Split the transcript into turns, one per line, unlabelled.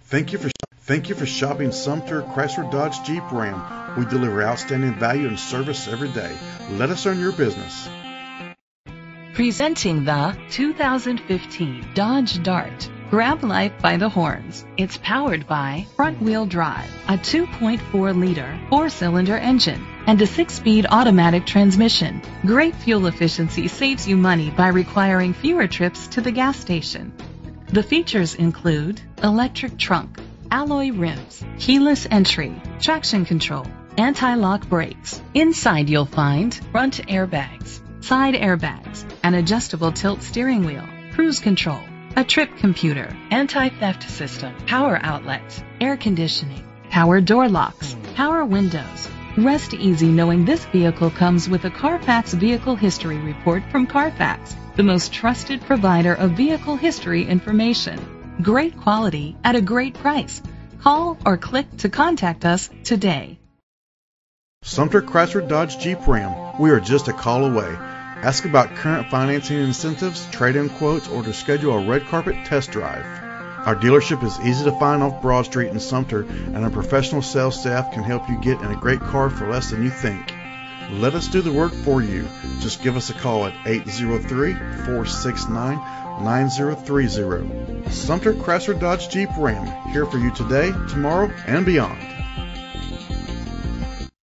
Thank you for shopping Sumter Chrysler Dodge Jeep Ram. We deliver outstanding value and service every day. Let us earn your business.
Presenting the 2015 Dodge Dart. Grab life by the horns. It's powered by front-wheel drive, a 2.4-liter four-cylinder engine, and a 6-speed automatic transmission. Great fuel efficiency saves you money by requiring fewer trips to the gas station. The features include electric trunk, alloy rims, keyless entry, traction control, anti-lock brakes. Inside you'll find front airbags, side airbags, an adjustable tilt steering wheel, cruise control, a trip computer, anti-theft system, power outlets, air conditioning, power door locks, power windows. Rest easy knowing this vehicle comes with a Carfax Vehicle History Report from Carfax, the most trusted provider of vehicle history information. Great quality at a great price. Call or click to contact us today.
Sumter Chrysler Dodge Jeep Ram. We are just a call away. Ask about current financing incentives, trade-in quotes, or to schedule a red carpet test drive. Our dealership is easy to find off Broad Street in Sumter, and our professional sales staff can help you get in a great car for less than you think. Let us do the work for you. Just give us a call at 803-469-9030. Sumter Chrysler Dodge Jeep Ram, here for you today, tomorrow, and beyond.